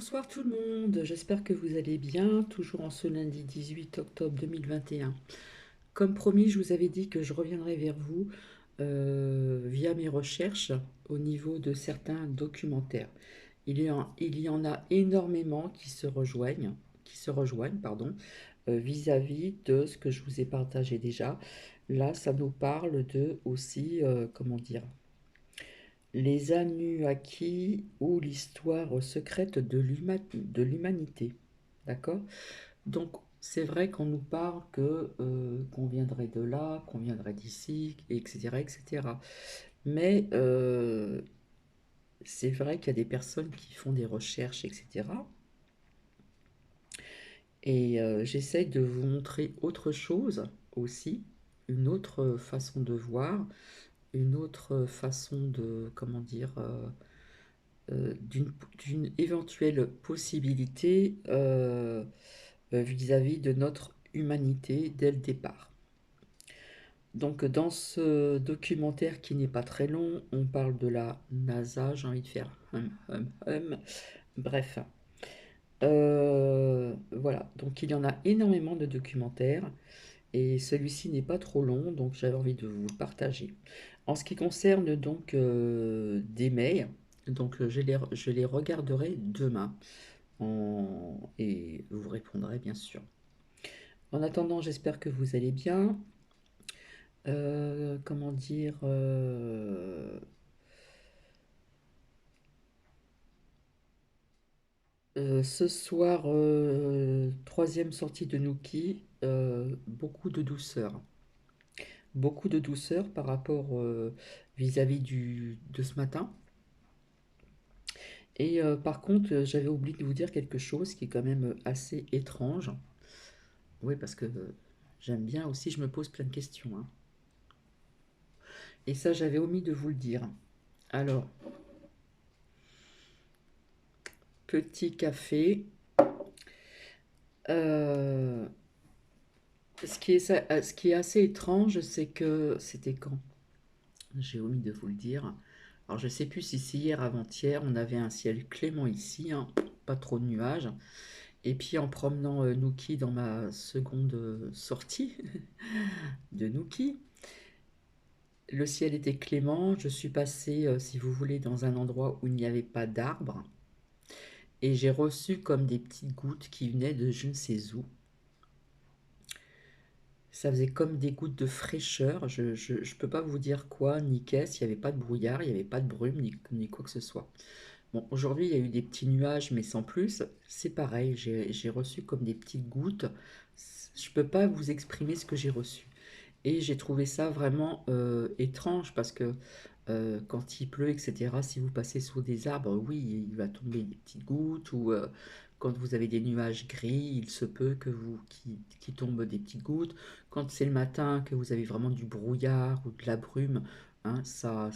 Bonsoir tout le monde, j'espère que vous allez bien, toujours en ce lundi 18 octobre 2021. Comme promis, je vous avais dit que je reviendrai vers vous via mes recherches au niveau de certains documentaires. Il y en a énormément qui se rejoignent, pardon, vis-à-vis de ce que je vous ai partagé déjà. Là, ça nous parle de aussi, comment dire, les Anunnaki ou l'histoire secrète de l'humanité. D'accord? Donc, c'est vrai qu'on nous parle qu'on viendrait de là, qu'on viendrait d'ici, etc., etc. Mais c'est vrai qu'il y a des personnes qui font des recherches, etc. Et j'essaye de vous montrer autre chose aussi, une autre façon de voir, une autre façon de, comment dire, d'une éventuelle possibilité vis-à-vis de notre humanité dès le départ. Donc dans ce documentaire qui n'est pas très long, on parle de la NASA, j'ai envie de faire bref. Voilà, donc il y en a énormément de documentaires et celui-ci n'est pas trop long, donc j'avais envie de vous le partager. En ce qui concerne donc des mails, donc je les regarderai demain et vous répondrez bien sûr. En attendant, j'espère que vous allez bien. Comment dire ce soir, troisième sortie de Nookie, beaucoup de douceur. Beaucoup de douceur par rapport vis-à-vis de ce matin. Et par contre, j'avais oublié de vous dire quelque chose qui est quand même assez étrange. Oui, parce que j'aime bien aussi, je me pose plein de questions, hein. Et ça, j'avais omis de vous le dire. Alors, petit café. Euh, ce qui est assez étrange, c'est que c'était quand? J'ai omis de vous le dire. Alors, je sais plus si c'est hier, avant-hier, on avait un ciel clément ici, hein, pas trop de nuages. Et puis en promenant Nookie dans ma seconde sortie de Nookie, le ciel était clément. Je suis passée, si vous voulez, dans un endroit où il n'y avait pas d'arbres. Et j'ai reçu comme des petites gouttes qui venaient de je ne sais où. Ça faisait comme des gouttes de fraîcheur. Je peux pas vous dire quoi, ni qu'est-ce. Il n'y avait pas de brouillard, il n'y avait pas de brume, ni quoi que ce soit. Bon, aujourd'hui, il y a eu des petits nuages, mais sans plus. C'est pareil, j'ai reçu comme des petites gouttes. Je peux pas vous exprimer ce que j'ai reçu. Et j'ai trouvé ça vraiment étrange parce que quand il pleut, etc., si vous passez sous des arbres, oui, il va tomber des petites gouttes, ou quand vous avez des nuages gris, il se peut qu'il tombe des petites gouttes. Quand c'est le matin, que vous avez vraiment du brouillard ou de la brume, hein, ça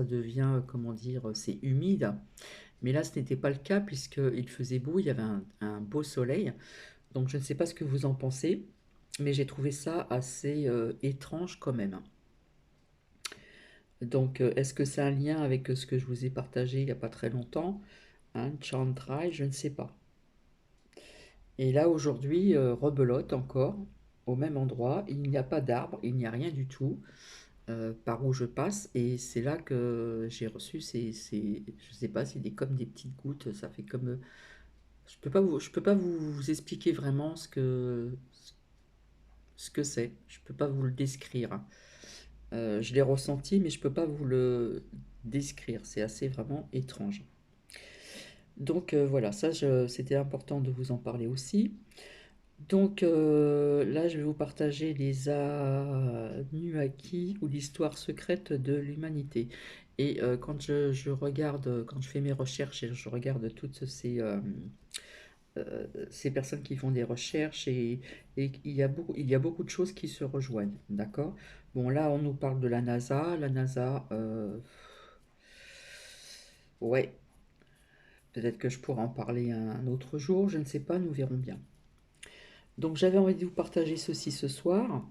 devient, comment dire, c'est humide. Mais là, ce n'était pas le cas puisqu'il faisait beau, il y avait un beau soleil. Donc je ne sais pas ce que vous en pensez, mais j'ai trouvé ça assez étrange quand même. Donc est-ce que c'est un lien avec ce que je vous ai partagé il n'y a pas très longtemps, hein, Chandrai, je ne sais pas. Et là aujourd'hui, rebelote encore, au même endroit, il n'y a pas d'arbre, il n'y a rien du tout par où je passe, et c'est là que j'ai reçu je sais pas, c'est comme des petites gouttes, ça fait comme... je peux pas vous expliquer vraiment ce que c'est, je peux pas vous le décrire, hein. Je l'ai ressenti, mais je peux pas vous le décrire. C'est assez vraiment étrange. Donc voilà, ça, c'était important de vous en parler aussi. Donc là, je vais vous partager les Anunnaki ou l'histoire secrète de l'humanité. Et quand je regarde, quand je fais mes recherches et je regarde toutes ces personnes qui font des recherches et il y a beaucoup de choses qui se rejoignent, d'accord? Bon, là, on nous parle de la NASA. La NASA, ouais, peut-être que je pourrais en parler un autre jour, je ne sais pas, nous verrons bien. Donc, j'avais envie de vous partager ceci ce soir.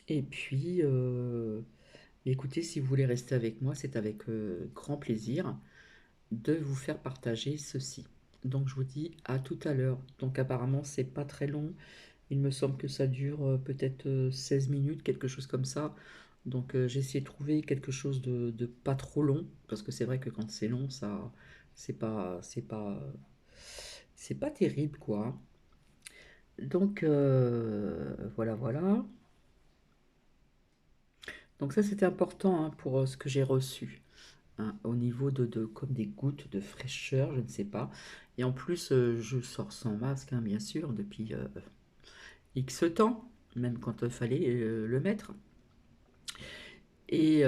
Et puis, écoutez, si vous voulez rester avec moi, c'est avec grand plaisir de vous faire partager ceci. Donc je vous dis à tout à l'heure. Donc apparemment c'est pas très long. Il me semble que ça dure peut-être 16 minutes, quelque chose comme ça. Donc j'ai essayé de trouver quelque chose de pas trop long, parce que c'est vrai que quand c'est long, ça c'est pas terrible quoi. Donc voilà voilà. Donc ça c'était important hein, pour ce que j'ai reçu. Hein, au niveau comme des gouttes de fraîcheur, je ne sais pas. Et en plus, je sors sans masque, hein, bien sûr, depuis X temps, même quand il fallait le mettre. Et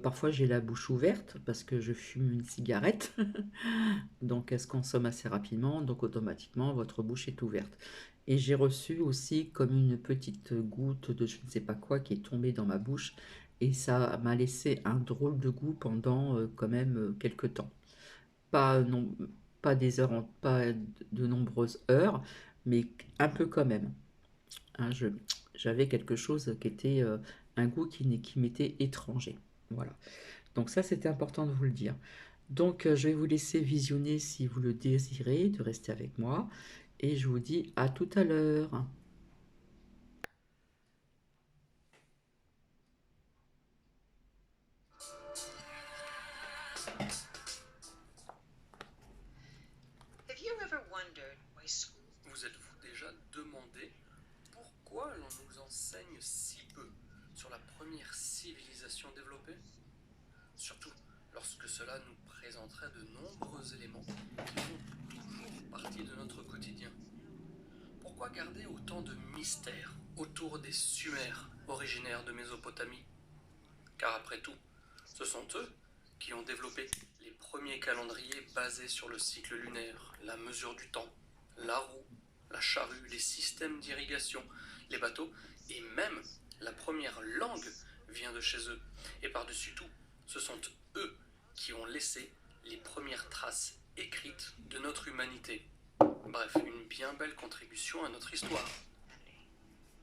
parfois j'ai la bouche ouverte parce que je fume une cigarette, donc elle se consomme assez rapidement, donc automatiquement votre bouche est ouverte. Et j'ai reçu aussi comme une petite goutte de je ne sais pas quoi qui est tombée dans ma bouche et ça m'a laissé un drôle de goût pendant quand même quelques temps. Pas, non, pas des heures, pas de nombreuses heures, mais un peu quand même. Hein, j'avais quelque chose qui était un goût qui m'était étranger. Voilà. Donc ça, c'était important de vous le dire. Donc je vais vous laisser visionner si vous le désirez, de rester avec moi. Et je vous dis à tout à l'heure. Vous êtes-vous déjà demandé pourquoi l'on nous enseigne si peu sur la première civilisation développée? Surtout lorsque cela nous présenterait de nombreux éléments qui font toujours partie de notre quotidien. Pourquoi garder autant de mystères autour des Sumères originaires de Mésopotamie? Car après tout, ce sont eux qui ont développé les premiers calendriers basés sur le cycle lunaire, la mesure du temps, la roue, la charrue, les systèmes d'irrigation, les bateaux et même la première langue vient de chez eux. Et par-dessus tout, ce sont eux qui ont laissé les premières traces écrites de notre humanité. Bref, une bien belle contribution à notre histoire.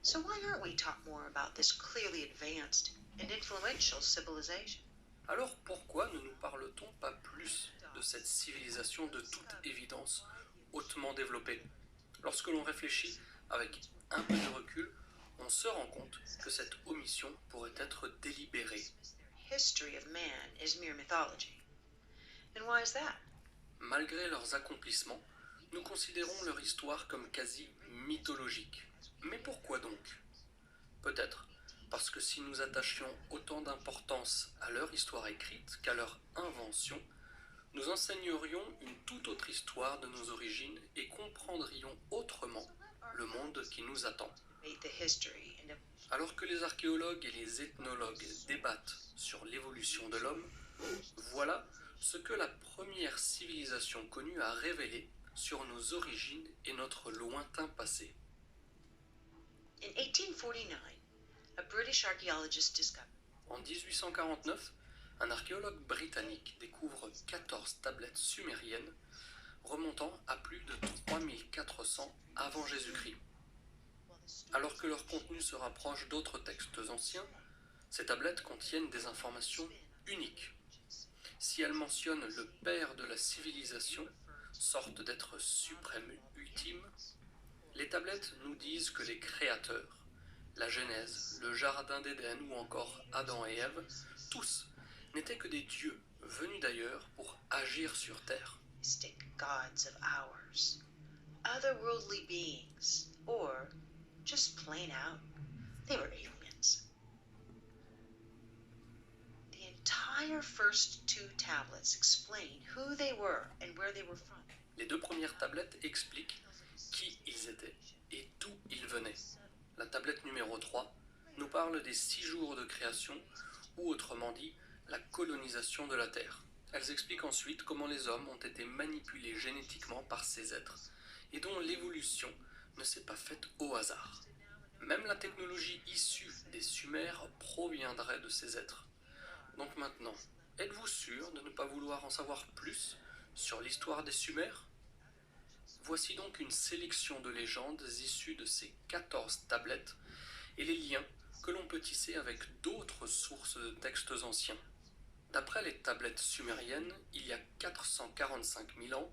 So why aren't we taught more about this clearly advanced and influential civilization? Alors pourquoi ne nous parle-t-on pas plus de cette civilisation de toute évidence hautement développée? Lorsque l'on réfléchit avec un peu de recul, on se rend compte que cette omission pourrait être délibérée. History of man is mere mythology. And why is that? Malgré leurs accomplissements, nous considérons leur histoire comme quasi mythologique. Mais pourquoi donc? Peut-être parce que si nous attachions autant d'importance à leur histoire écrite qu'à leur invention, nous enseignerions une toute autre histoire de nos origines et comprendrions autrement le monde qui nous attend. Alors que les archéologues et les ethnologues débattent sur l'évolution de l'homme, voilà ce que la première civilisation connue a révélé sur nos origines et notre lointain passé. In 1849, a British archaeologist discovered. En 1849, un archéologue britannique découvre 14 tablettes sumériennes remontant à plus de 3400 avant Jésus-Christ. Alors que leur contenu se rapproche d'autres textes anciens, ces tablettes contiennent des informations uniques. Si elles mentionnent le père de la civilisation, sorte d'être suprême ultime, les tablettes nous disent que les créateurs, la Genèse, le Jardin d'Éden ou encore Adam et Ève, tous n'étaient que des dieux venus d'ailleurs pour agir sur Terre. Mystic gods of ours, otherworldly beings, or just plain out, they were aliens. The entire first two tablets explain who they were and where they were from. Les deux premières tablettes expliquent qui ils étaient et d'où ils venaient. La tablette numéro 3 nous parle des 6 jours de création, ou autrement dit, la colonisation de la Terre. Elles expliquent ensuite comment les hommes ont été manipulés génétiquement par ces êtres, et dont l'évolution ne s'est pas faite au hasard. Même la technologie issue des Sumères proviendrait de ces êtres. Donc maintenant, êtes-vous sûr de ne pas vouloir en savoir plus sur l'histoire des Sumères? Voici donc une sélection de légendes issues de ces 14 tablettes et les liens que l'on peut tisser avec d'autres sources de textes anciens. D'après les tablettes sumériennes, il y a 445 000 ans,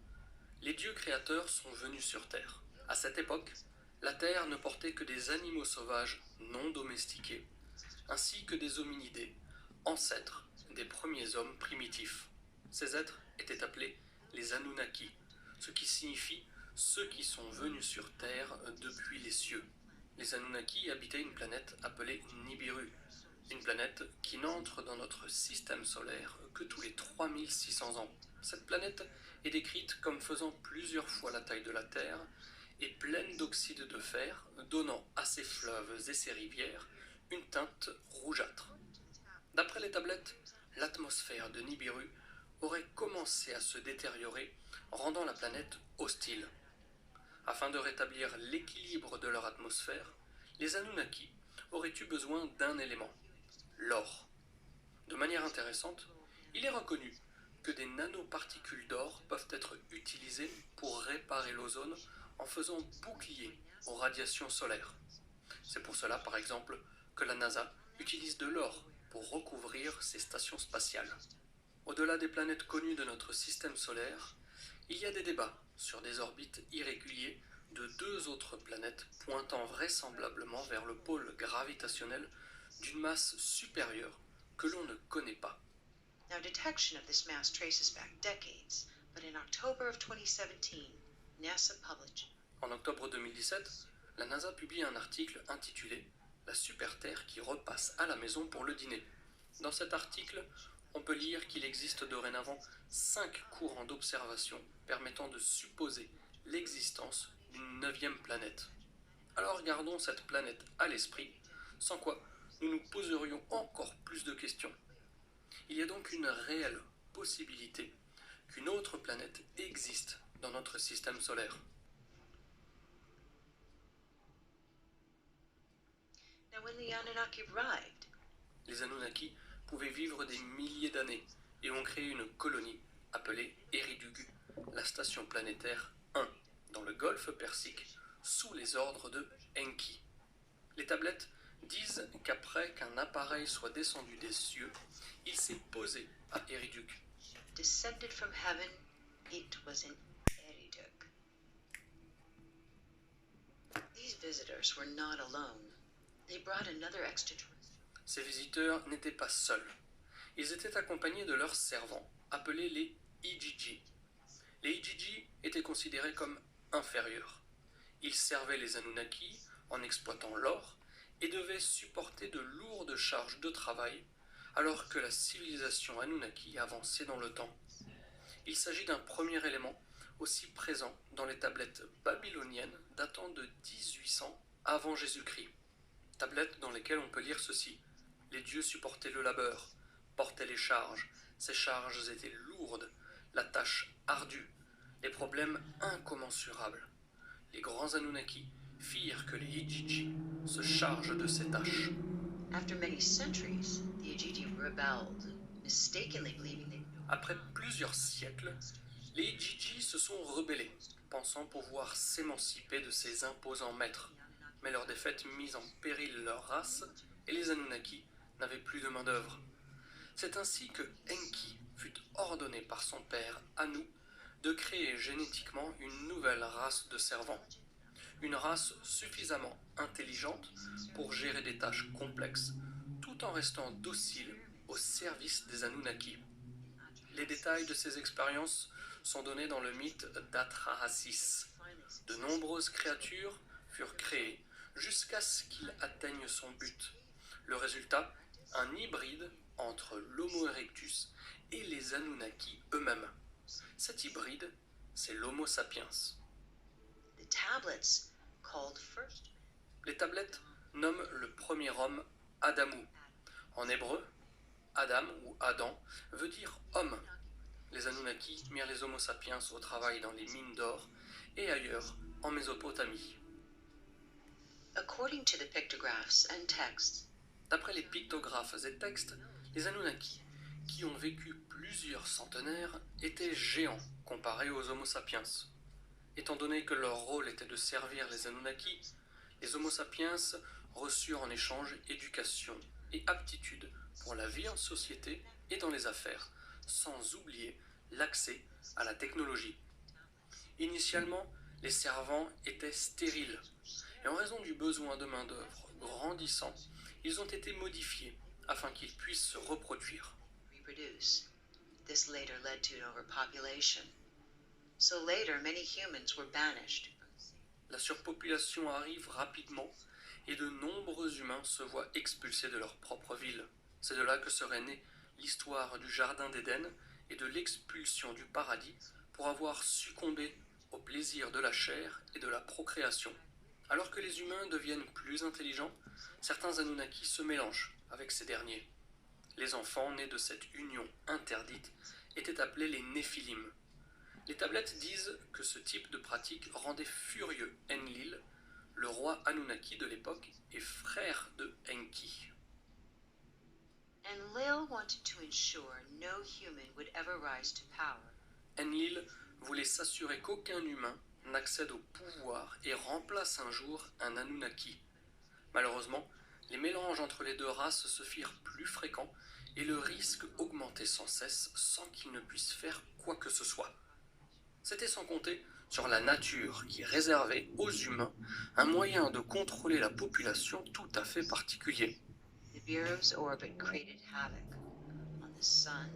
Les dieux créateurs sont venus sur Terre. À cette époque, la Terre ne portait que des animaux sauvages non domestiqués, ainsi que des hominidés, ancêtres des premiers hommes primitifs. Ces êtres étaient appelés les Anunnaki, ce qui signifie ceux qui sont venus sur Terre depuis les cieux. Les Anunnaki habitaient une planète appelée Nibiru, une planète qui n'entre dans notre système solaire que tous les 3600 ans. Cette planète est décrite comme faisant plusieurs fois la taille de la Terre et pleine d'oxyde de fer, donnant à ses fleuves et ses rivières une teinte rougeâtre. D'après les tablettes, l'atmosphère de Nibiru aurait commencé à se détériorer, rendant la planète hostile. Afin de rétablir l'équilibre de leur atmosphère, les Anunnaki auraient eu besoin d'un élément, l'or. De manière intéressante, il est reconnu que des nanoparticules d'or peuvent être utilisées pour réparer l'ozone en faisant bouclier aux radiations solaires. C'est pour cela, par exemple, que la NASA utilise de l'or pour recouvrir ses stations spatiales. Au-delà des planètes connues de notre système solaire, il y a des débats sur des orbites irréguliers de deux autres planètes pointant vraisemblablement vers le pôle gravitationnel d'une masse supérieure que l'on ne connaît pas. Now, detection of this mass traces back decades, but in October of 2017, NASA published. En octobre 2017, la NASA publie un article intitulé « La super-Terre qui repasse à la maison pour le dîner ». Dans cet article, on peut lire qu'il existe dorénavant 5 courants d'observation permettant de supposer l'existence d'une 9e planète. Alors gardons cette planète à l'esprit, sans quoi nous nous poserions encore plus de questions. Il y a donc une réelle possibilité qu'une autre planète existe dans notre système solaire. Now, when the Anunnaki arrived, Les Anunnaki pouvaient vivre des milliers d'années et ont créé une colonie appelée Eridugu, la station planétaire 1, dans le golfe Persique, sous les ordres de Enki. Les tablettes disent qu'après qu'un appareil soit descendu des cieux, il s'est posé à Eridugu. descended from heaven, it was in Eriduk. These visitors were not alone. They brought another extraterrestrial. Ces visiteurs n'étaient pas seuls. Ils étaient accompagnés de leurs servants, appelés les Igigi. Les Igigi étaient considérés comme inférieurs. Ils servaient les Anunnaki en exploitant l'or et devaient supporter de lourdes charges de travail alors que la civilisation Anunnaki avançait dans le temps. Il s'agit d'un premier élément aussi présent dans les tablettes babyloniennes datant de 1800 avant Jésus-Christ. Tablettes dans lesquelles on peut lire ceci. Les dieux supportaient le labeur, portaient les charges. Ces charges étaient lourdes, la tâche ardue, les problèmes incommensurables. Les grands Anunnaki firent que les Igigi se chargent de ces tâches. After many centuries, the Igigi rebelled, mistakenly believing they. Après plusieurs siècles, les Igigi se sont rebellés, pensant pouvoir s'émanciper de ces imposants maîtres. Mais leur défaite mit en péril leur race et les Anunnaki n'avaient plus de main-d'œuvre. C'est ainsi que Enki fut ordonné par son père Anu de créer génétiquement une nouvelle race de servants. Une race suffisamment intelligente pour gérer des tâches complexes, tout en restant docile au service des Anunnaki. Les détails de ces expériences sont donnés dans le mythe d'Atrahasis. De nombreuses créatures furent créées jusqu'à ce qu'il atteigne son but. Le résultat, un hybride entre l'Homo erectus et les Anunnaki eux-mêmes. Cet hybride, c'est l'Homo sapiens. The tablets called first. Les tablettes nomment le premier homme Adamu. En hébreu, Adam ou Adam veut dire homme. Les Anunnaki mirent les Homo sapiens au travail dans les mines d'or et ailleurs en Mésopotamie. According to the pictographs and texts, D'après les pictographes et textes, les Anunnaki, qui ont vécu plusieurs centenaires, étaient géants comparés aux Homo sapiens. Étant donné que leur rôle était de servir les Anunnaki, les Homo sapiens reçurent en échange éducation et aptitude pour la vie en société et dans les affaires, sans oublier l'accès à la technologie. Initialement, les servants étaient stériles, et en raison du besoin de main-d'œuvre grandissant, ils ont été modifiés afin qu'ils puissent se reproduire. Reproduce. This later led to an overpopulation. So later, many humans were banished. La surpopulation arrive rapidement et de nombreux humains se voient expulsés de leur propre ville. C'est de là que serait née l'histoire du Jardin d'Éden et de l'expulsion du paradis pour avoir succombé au plaisir de la chair et de la procréation. Alors que les humains deviennent plus intelligents, certains Anunnaki se mélangent avec ces derniers. Les enfants nés de cette union interdite étaient appelés les Néphilim. Les tablettes disent que ce type de pratique rendait furieux Enlil, le roi Anunnaki de l'époque et frère de Enki. Enlil wanted to ensure no human would ever rise to power. Enlil voulait s'assurer qu'aucun humain n'accède au pouvoir et remplace un jour un Anunnaki. Malheureusement, les mélanges entre les deux races se firent plus fréquents et le risque augmentait sans cesse sans qu'ils ne puissent faire quoi que ce soit. C'était sans compter sur la nature qui réservait aux humains un moyen de contrôler la population tout à fait particulier. The Bureau's orbit created havoc on the sun.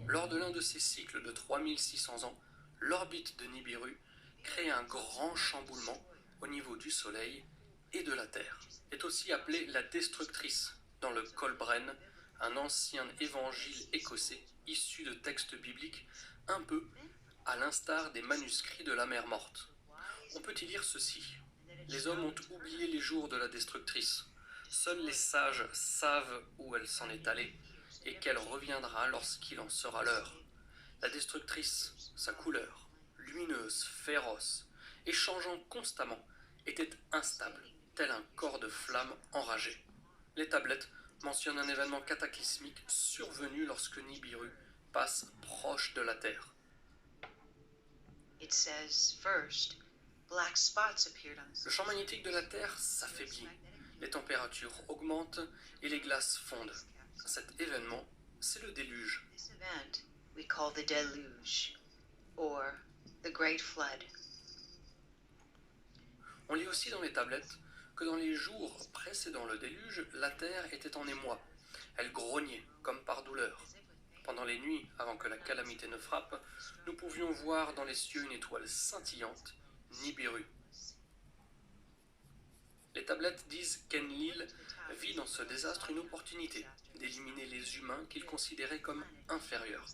Lors de l'un de ces cycles de 3600 ans, l'orbite de Nibiru crée un grand chamboulement au niveau du Soleil et de la Terre. Est aussi appelée la Destructrice dans le Kolbren, un ancien évangile écossais issu de textes bibliques un peu à l'instar des manuscrits de la mer morte. On peut y lire ceci. Les hommes ont oublié les jours de la Destructrice. Seuls les sages savent où elle s'en est allée et qu'elle reviendra lorsqu'il en sera l'heure. La Destructrice, sa couleur, lumineuse, féroce et changeant constamment, était instable, tel un corps de flamme enragé. Les tablettes mentionnent un événement cataclysmique survenu lorsque Nibiru passe proche de la Terre. It says, first, black spots appeared on the Le champ magnétique de la Terre s'affaiblit, les températures augmentent et les glaces fondent. Cet événement, c'est le déluge. This event we call the deluge, or the Great Flood. On lit aussi dans les tablettes que dans les jours précédant le déluge, la Terre était en émoi. Elle grognait comme par douleur. Pendant les nuits, avant que la calamité ne frappe, nous pouvions voir dans les cieux une étoile scintillante, Nibiru. Les tablettes disent qu'Enlil vit dans ce désastre une opportunité d'éliminer les humains qu'il considérait comme inférieurs.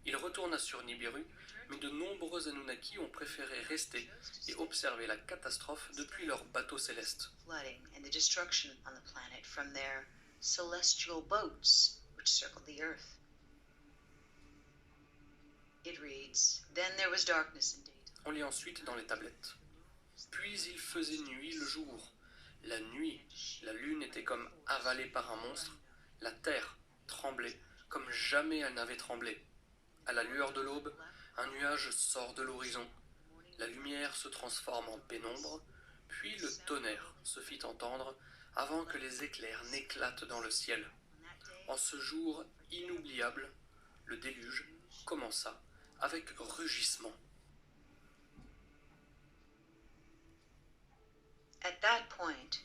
Il retourna sur Nibiru, mais de nombreux Anunnaki ont préféré rester et observer la catastrophe depuis leur bateau céleste. Flooding and the destruction on the planet from their celestial boats, which circled the Earth. It reads, Then there was darkness and daytime. On lit ensuite dans les tablettes. Puis il faisait nuit le jour. La nuit, la lune était comme avalée par un monstre. La terre tremblait comme jamais elle n'avait tremblé. À la lueur de l'aube, un nuage sort de l'horizon. La lumière se transforme en pénombre, puis le tonnerre se fit entendre avant que les éclairs n'éclatent dans le ciel. En ce jour inoubliable, le déluge commença avec rugissement. At that point,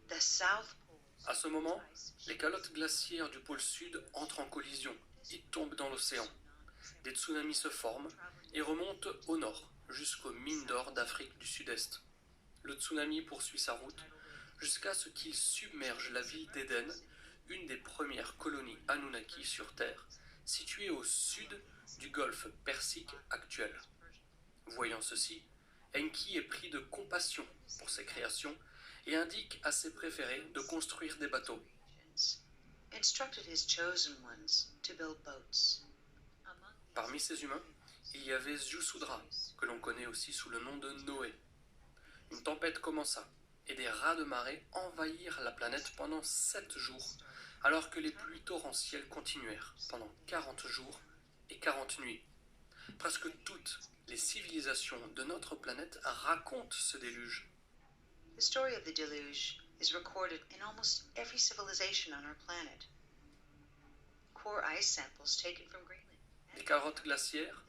the South Pole À ce moment, les calottes glaciaires du pôle sud entrent en collision et tombent dans l'océan. Des tsunamis se forment et remontent au nord, jusqu'aux mines d'or d'Afrique du Sud-Est. Le tsunami poursuit sa route jusqu'à ce qu'il submerge la ville d'Éden, une des premières colonies Anunnaki sur Terre, située au sud du golfe Persique actuel. Voyant ceci, Enki est pris de compassion pour ses créations et indique à ses préférés de construire des bateaux. instructed his chosen ones to build boats. Parmi ces humains, il y avait Ziusudra, que l'on connaît aussi sous le nom de Noé. Une tempête commença, et des rats de marée envahirent la planète pendant 7 jours, alors que les pluies torrentielles continuèrent pendant 40 jours et 40 nuits. Presque toutes les civilisations de notre planète racontent ce déluge. The story of the deluge is recorded in almost every civilization on our planet. Core ice samples taken from Greenland. Des carottes glaciaires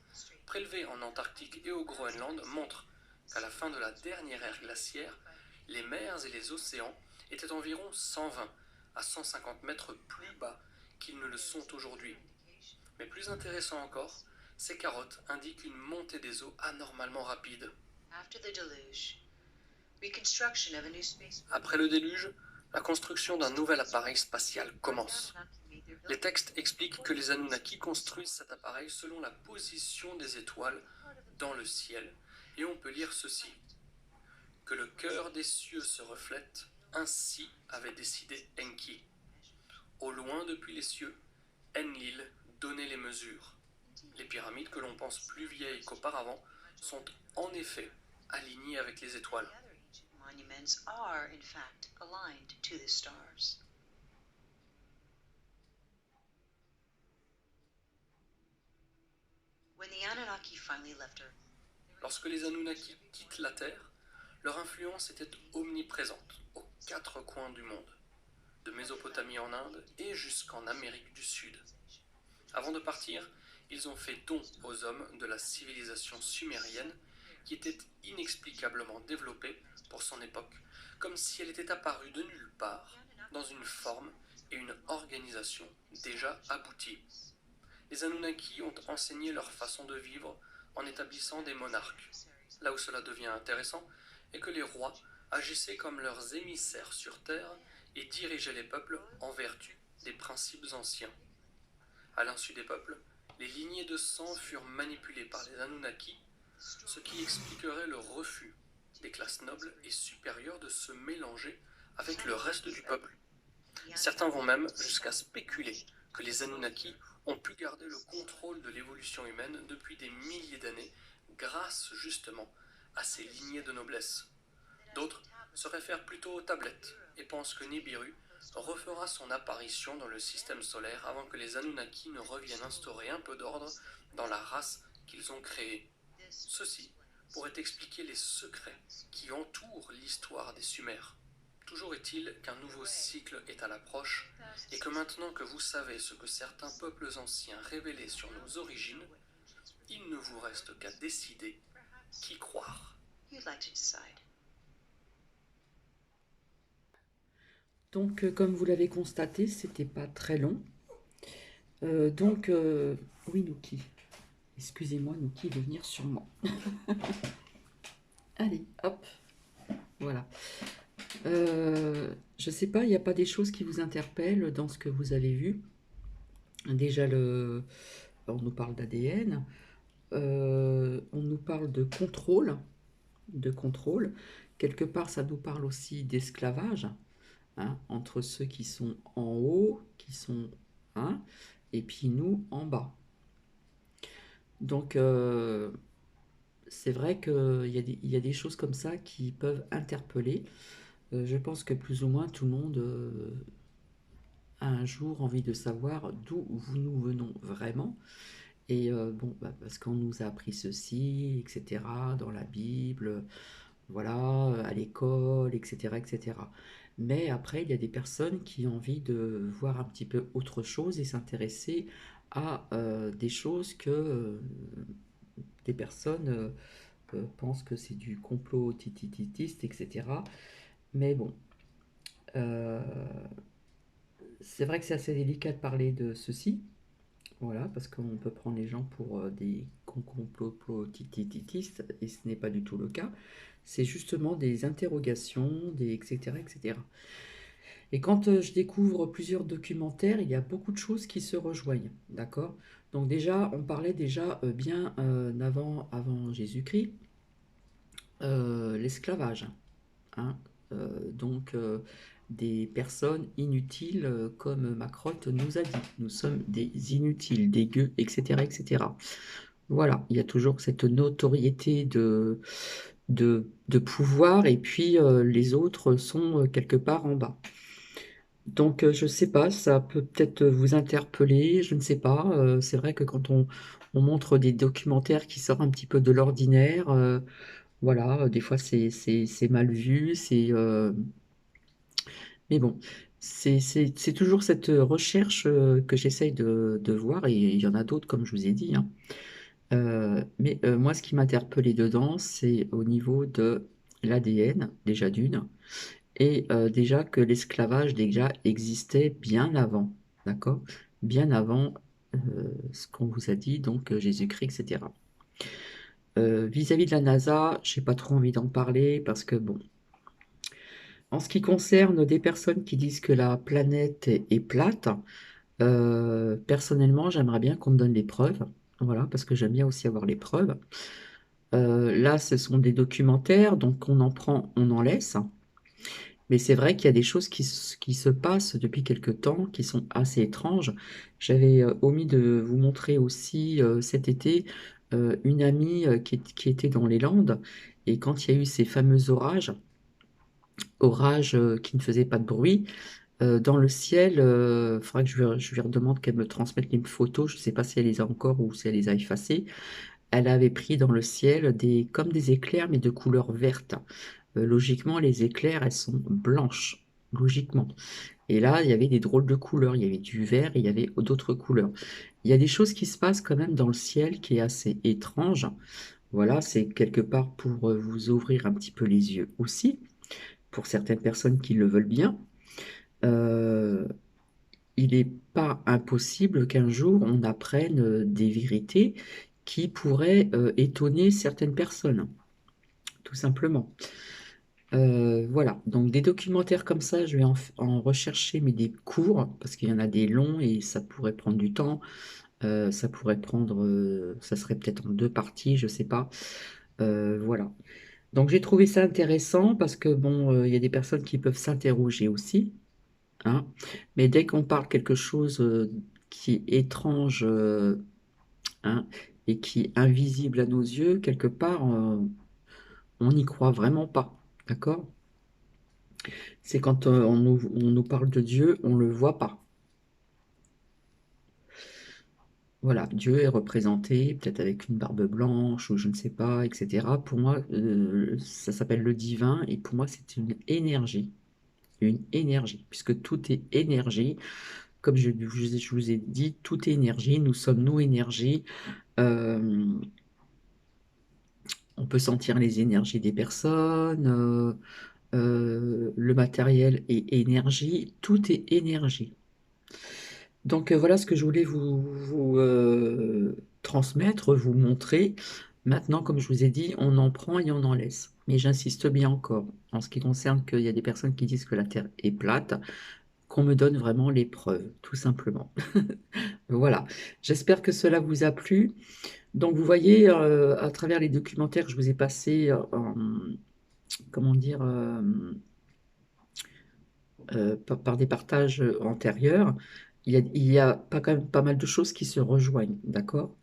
prélevés en Antarctique et au Groenland montrent qu'à la fin de la dernière ère glaciaire, les mers et les océans étaient environ 120 à 150 mètres plus bas qu'ils ne le sont aujourd'hui. Mais plus intéressant encore, ces carottes indiquent une montée des eaux anormalement rapide. After the deluge, reconstruction of a new space. Après le déluge, la construction d'un nouvel appareil spatial commence. Les textes expliquent que les Anunnaki construisent cet appareil selon la position des étoiles dans le ciel, et on peut lire ceci. Que le cœur des cieux se reflète, ainsi avait décidé Enki. Au loin depuis les cieux, Enlil donnait les mesures. Les pyramides, que l'on pense plus vieilles qu'auparavant, sont en effet alignées avec les étoiles. The other ancient monuments are, in fact, aligned to the stars. When the Anunnaki finally left Earth, Lorsque les Anunnaki quittent la Terre, leur influence était omniprésente aux quatre coins du monde, de Mésopotamie en Inde et jusqu'en Amérique du Sud. Avant de partir, ils ont fait don aux hommes de la civilisation sumérienne qui était inexplicablement développée pour son époque, comme si elle était apparue de nulle part, dans une forme et une organisation déjà abouties. Les Anunnaki ont enseigné leur façon de vivre en établissant des monarques. Là où cela devient intéressant est que les rois agissaient comme leurs émissaires sur Terre et dirigeaient les peuples en vertu des principes anciens. À l'insu des peuples, les lignées de sang furent manipulées par les Anunnaki, ce qui expliquerait le refus des classes nobles et supérieures de se mélanger avec le reste du peuple. Certains vont même jusqu'à spéculer que les Anunnaki ont pu garder le contrôle de l'évolution humaine depuis des milliers d'années grâce justement à ces lignées de noblesse. D'autres se réfèrent plutôt aux tablettes et pensent que Nibiru refera son apparition dans le système solaire avant que les Anunnaki ne reviennent instaurer un peu d'ordre dans la race qu'ils ont créée. Ceci pourrait expliquer les secrets qui entourent l'histoire des Sumères. Toujours est-il qu'un nouveau cycle est à l'approche et que maintenant que vous savez ce que certains peuples anciens révélaient sur nos origines, il ne vous reste qu'à décider qui croire. you'd like to decide. Donc, comme vous l'avez constaté, c'était pas très long. Oui, Nouki. Excusez-moi, Nouki, de venir sur moi. Allez, hop. Voilà. Je sais pas, il n'y a pas des choses qui vous interpellent dans ce que vous avez vu. Déjà, on nous parle d'ADN. On nous parle de contrôle. Quelque part, ça nous parle aussi d'esclavage. Hein, entre ceux qui sont en haut, et puis nous en bas. Donc, c'est vrai qu'il y a des choses comme ça qui peuvent interpeller. Je pense que plus ou moins tout le monde a un jour envie de savoir d'où nous venons vraiment. Et parce qu'on nous a appris ceci, etc., dans la Bible, voilà, à l'école, etc., etc. Mais après, il y a des personnes qui ont envie de voir un petit peu autre chose et s'intéresser à des choses que des personnes pensent que c'est du complot tititiste, etc. Mais bon, c'est vrai que c'est assez délicat de parler de ceci. Voilà, parce qu'on peut prendre les gens pour des complotistes, et ce n'est pas du tout le cas. C'est justement des interrogations, etc., etc. Et quand je découvre plusieurs documentaires, il y a beaucoup de choses qui se rejoignent, d'accord? Donc déjà, on parlait déjà bien avant Jésus-Christ, l'esclavage, hein, des personnes inutiles, comme Macrotte nous a dit. Nous sommes des inutiles, des gueux, etc., etc. Voilà, il y a toujours cette notoriété de pouvoir, et puis les autres sont quelque part en bas. Donc, je ne sais pas, ça peut peut-être vous interpeller, je ne sais pas. C'est vrai que quand on montre des documentaires qui sortent un petit peu de l'ordinaire, voilà, des fois c'est mal vu, mais bon, c'est toujours cette recherche que j'essaye de voir, et il y en a d'autres, comme je vous ai dit, hein. Mais moi, ce qui m'interpellait dedans, c'est au niveau de l'ADN, déjà d'une, et déjà que l'esclavage déjà existait bien avant, d'accord? Bien avant ce qu'on vous a dit, donc Jésus-Christ, etc. Vis-à-vis de la NASA, j'ai pas trop envie d'en parler parce que bon, en ce qui concerne des personnes qui disent que la planète est plate, personnellement, j'aimerais bien qu'on me donne les preuves. Voilà, parce que j'aime bien aussi avoir les preuves. Là, ce sont des documentaires, donc on en prend, on en laisse. Mais c'est vrai qu'il y a des choses qui se passent depuis quelque temps, qui sont assez étranges. J'avais omis de vous montrer aussi cet été une amie qui était dans les Landes, et quand il y a eu ces fameux orages qui ne faisaient pas de bruit, dans le ciel, il faudrait que je lui redemande qu'elle me transmette les photos, je ne sais pas si elle les a encore ou si elle les a effacées. Elle avait pris dans le ciel comme des éclairs, mais de couleur verte. Logiquement, les éclairs, elles sont blanches, logiquement. Et là, il y avait des drôles de couleurs. Il y avait du vert et il y avait d'autres couleurs. Il y a des choses qui se passent quand même dans le ciel qui est assez étrange. Voilà, c'est quelque part pour vous ouvrir un petit peu les yeux aussi, pour certaines personnes qui le veulent bien. Euh, il n'est pas impossible qu'un jour on apprenne des vérités qui pourraient étonner certaines personnes, tout simplement. Voilà, donc des documentaires comme ça, je vais en rechercher, mais des courts, parce qu'il y en a des longs et ça pourrait prendre du temps. Ça pourrait prendre, ça serait peut-être en deux parties, je sais pas. Voilà. Donc j'ai trouvé ça intéressant parce que bon, il y a des personnes qui peuvent s'interroger aussi, hein. Mais dès qu'on parle quelque chose qui est étrange, hein, et qui est invisible à nos yeux, quelque part, on n'y croit vraiment pas, d'accord? C'est quand on nous parle de Dieu, on ne le voit pas. Voilà, Dieu est représenté peut-être avec une barbe blanche ou je ne sais pas, etc. Pour moi, ça s'appelle le divin et pour moi, c'est une énergie, puisque tout est énergie. Comme je vous ai dit, tout est énergie, nous sommes nous énergie. Euh, on peut sentir les énergies des personnes, le matériel est énergie, tout est énergie. Donc voilà ce que je voulais vous transmettre, vous montrer. Maintenant, comme je vous ai dit, on en prend et on en laisse. Mais j'insiste bien encore, en ce qui concerne qu'il y a des personnes qui disent que la Terre est plate, qu'on me donne vraiment les preuves, tout simplement. Voilà, j'espère que cela vous a plu. Donc vous voyez, à travers les documentaires que je vous ai passés, comment dire, par des partages antérieurs, il y a pas, quand même pas mal de choses qui se rejoignent, d'accord?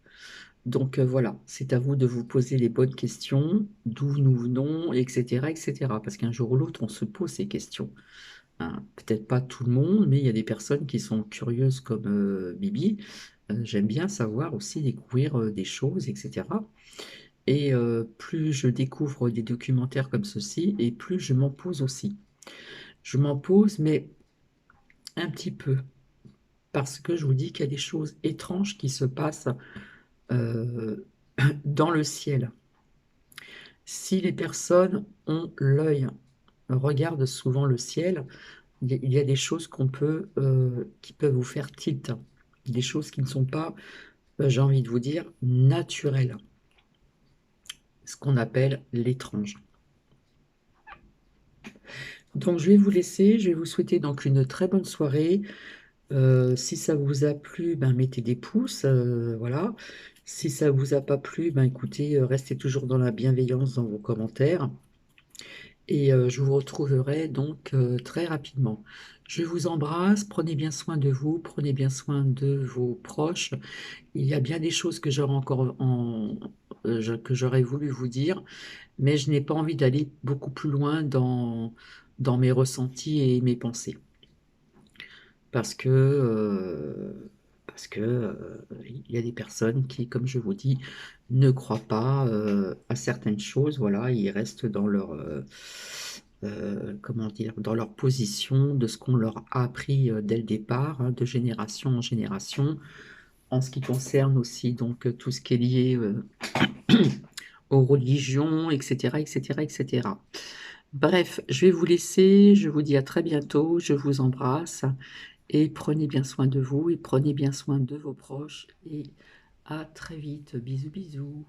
Donc voilà, c'est à vous de vous poser les bonnes questions, d'où nous venons, etc., etc. Parce qu'un jour ou l'autre, on se pose ces questions, hein. Peut-être pas tout le monde, mais il y a des personnes qui sont curieuses comme Bibi. J'aime bien savoir aussi découvrir des choses, etc. Et plus je découvre des documentaires comme ceci, et plus je m'en pose aussi. Je m'en pose, mais un petit peu, parce que je vous dis qu'il y a des choses étranges qui se passent euh, dans le ciel. Si les personnes ont l'œil, regardent souvent le ciel, il y a des choses qui peuvent vous faire tilt, des choses qui ne sont pas, j'ai envie de vous dire, naturelles, ce qu'on appelle l'étrange. Donc je vais vous laisser, je vais vous souhaiter donc une très bonne soirée. Si ça vous a plu, ben, mettez des pouces, voilà. Si ça vous a pas plu, ben, écoutez, restez toujours dans la bienveillance dans vos commentaires. Et je vous retrouverai donc très rapidement. Je vous embrasse, prenez bien soin de vous, prenez bien soin de vos proches. Il y a bien des choses que que j'aurais voulu vous dire, mais je n'ai pas envie d'aller beaucoup plus loin dans mes ressentis et mes pensées. Parce que il y a des personnes qui, comme je vous dis, ne croient pas à certaines choses. Voilà, ils restent dans comment dire, dans leur position de ce qu'on leur a appris dès le départ, hein, de génération en génération. en ce qui concerne aussi donc tout ce qui est lié aux religions, etc., etc., etc. Bref, je vais vous laisser, je vous dis à très bientôt, je vous embrasse et prenez bien soin de vous et prenez bien soin de vos proches et à très vite. Bisous, bisous.